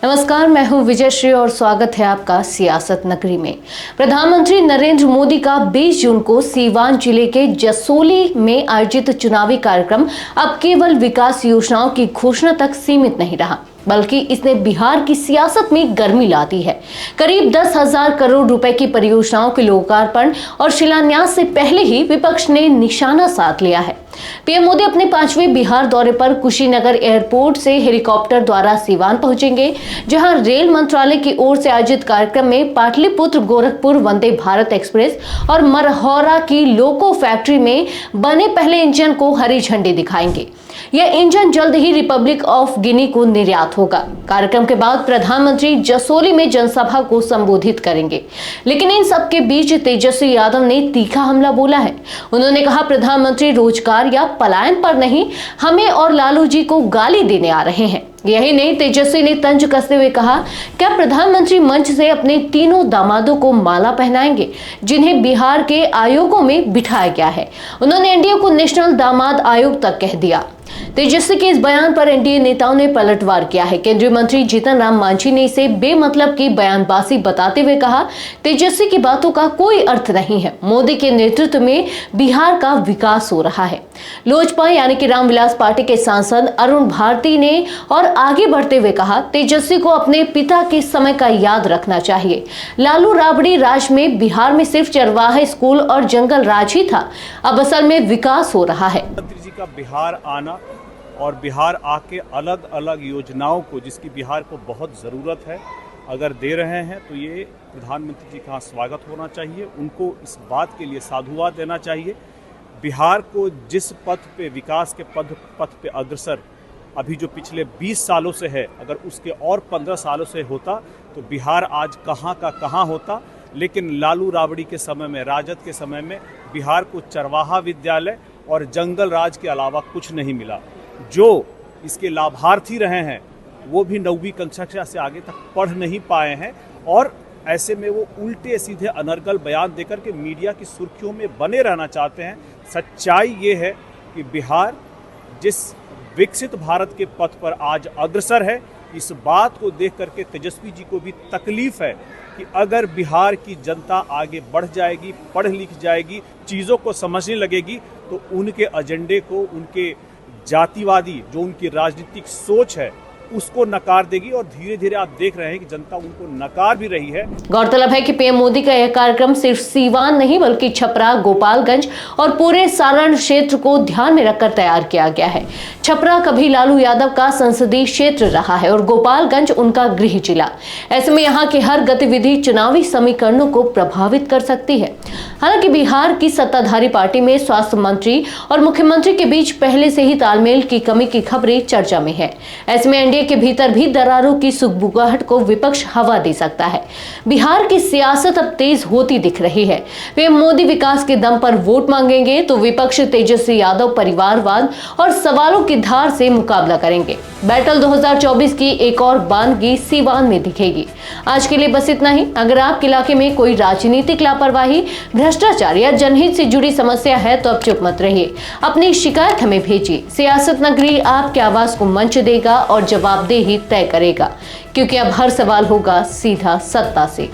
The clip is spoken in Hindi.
नमस्कार, मैं हूं विजयश्री और स्वागत है आपका सियासत नगरी में। प्रधानमंत्री नरेंद्र मोदी का 20 जून को सीवान जिले के जसोली में आयोजित चुनावी कार्यक्रम अब केवल विकास योजनाओं की घोषणा तक सीमित नहीं रहा, बल्कि इसने बिहार की सियासत में गर्मी ला दी है। करीब 10,000 करोड़ रुपए की परियोजनाओं के लोकार्पण और शिलान्यास से पहले ही विपक्ष ने निशाना साध लिया है। पीएम मोदी अपने 5वें बिहार दौरे पर कुशीनगर एयरपोर्ट से हेलीकॉप्टर द्वारा सीवान पहुंचेंगे, जहां रेल मंत्रालय की ओर से आयोजित कार्यक्रम में पाटलिपुत्र गोरखपुर वंदे भारत एक्सप्रेस और मरहौरा की लोको फैक्ट्री में बने पहले इंजन को हरी झंडी दिखाएंगे। यह इंजन जल्द ही रिपब्लिक ऑफ गिनी को निर्यात होगा। कार्यक्रम के बाद प्रधानमंत्री जसोली में जनसभा को संबोधित करेंगे, लेकिन इन सब के बीच तेजस्वी यादव ने तीखा हमला बोला है। उन्होंने कहा, प्रधानमंत्री रोजगार या पलायन पर नहीं, हमें और लालू जी को गाली देने आ रहे हैं। यही नहीं, तेजस्वी ने तंज कसते हुए कहा, क्या प्रधानमंत्री मंच से अपने तीनों दामादों को माला पहनाएंगे, जिन्हें बिहार के आयोगों में बिठाया गया है। उन्होंने एनडीए को नेशनल दामाद आयोग तक कह दिया। तेजस्वी के इस बयान पर एनडीए नेताओं ने पलटवार किया है। केंद्रीय मंत्री जीतन राम मांझी ने इसे बेमतलब की बयानबाजी बताते हुए कहा, तेजस्वी की बातों का कोई अर्थ नहीं है। मोदी के नेतृत्व में बिहार का विकास हो रहा है। लोजपा यानी कि रामविलास पार्टी के सांसद अरुण भारती ने और आगे बढ़ते हुए कहा, तेजस्वी को अपने पिता के समय का याद रखना चाहिए। लालू राबड़ी राज में बिहार में सिर्फ चरवाहा स्कूल और जंगल राज ही था, अब असल में विकास हो रहा है। मंत्री जी का बिहार आना और बिहार आके अलग अलग योजनाओं को, जिसकी बिहार को बहुत ज़रूरत है, अगर दे रहे हैं तो ये प्रधानमंत्री जी का स्वागत होना चाहिए। उनको इस बात के लिए साधुवाद देना चाहिए। बिहार को जिस पथ पे, विकास के पथ पे अग्रसर अभी जो पिछले 20 सालों से है, अगर उसके और 15 सालों से होता तो बिहार आज कहाँ का कहाँ होता। लेकिन लालू राबड़ी के समय में, राजद के समय में बिहार को चरवाहा विद्यालय और जंगल राज के अलावा कुछ नहीं मिला। जो इसके लाभार्थी रहे हैं वो भी 9वीं कक्षा से आगे तक पढ़ नहीं पाए हैं, और ऐसे में वो उल्टे सीधे अनर्गल बयान देकर के मीडिया की सुर्खियों में बने रहना चाहते हैं। सच्चाई ये है कि बिहार जिस विकसित भारत के पथ पर आज अग्रसर है, इस बात को देख करके तेजस्वी जी को भी तकलीफ है कि अगर बिहार की जनता आगे बढ़ जाएगी, पढ़ लिख जाएगी, चीज़ों को समझने लगेगी, तो उनके एजेंडे को, उनके जातिवादी जो उनकी राजनीतिक सोच है, उसको नकार देगी। और धीरे धीरे आप देख रहे हैं कि जनता उनको नकार भी रही है। गौरतलब है कि पीएम मोदी का यह कार्यक्रम सिर्फ सीवान नहीं बल्कि छपरा, गोपालगंज और पूरे सारण क्षेत्र को ध्यान में रखकर तैयार किया गया है। छपरा कभी लालू यादव का संसदीय क्षेत्र रहा है और गोपालगंज उनका गृह जिला। ऐसे में यहाँ की हर गतिविधि चुनावी समीकरणों को प्रभावित कर सकती है। हालांकि बिहार की सत्ताधारी पार्टी में स्वास्थ्य मंत्री और मुख्यमंत्री के बीच पहले से ही तालमेल की कमी की खबरें चर्चा में है। ऐसे में एनडीए के भीतर भी दरारों की सुगबुगाहट को विपक्ष हवा दे सकता है। बिहार की सियासत अब तेज होती दिख रही है। पीएम मोदी विकास के दम पर वोट मांगेंगे तो विपक्ष तेजस्वी यादव परिवारवाद और सवालों की धार से मुकाबला करेंगे। बैटल 2024 की एक और बानगी सीवान में दिखेगी। आज के लिए बस इतना ही। अगर आपके इलाके में कोई राजनीतिक लापरवाही, भ्रष्टाचार या जनहित से जुड़ी समस्या है तो अब चुप मत रहिए, अपनी शिकायत हमें भेजिए। सियासत नगरी आपकी आवाज को मंच देगा और जवाबदेही तय करेगा, क्योंकि अब हर सवाल होगा सीधा सत्ता से।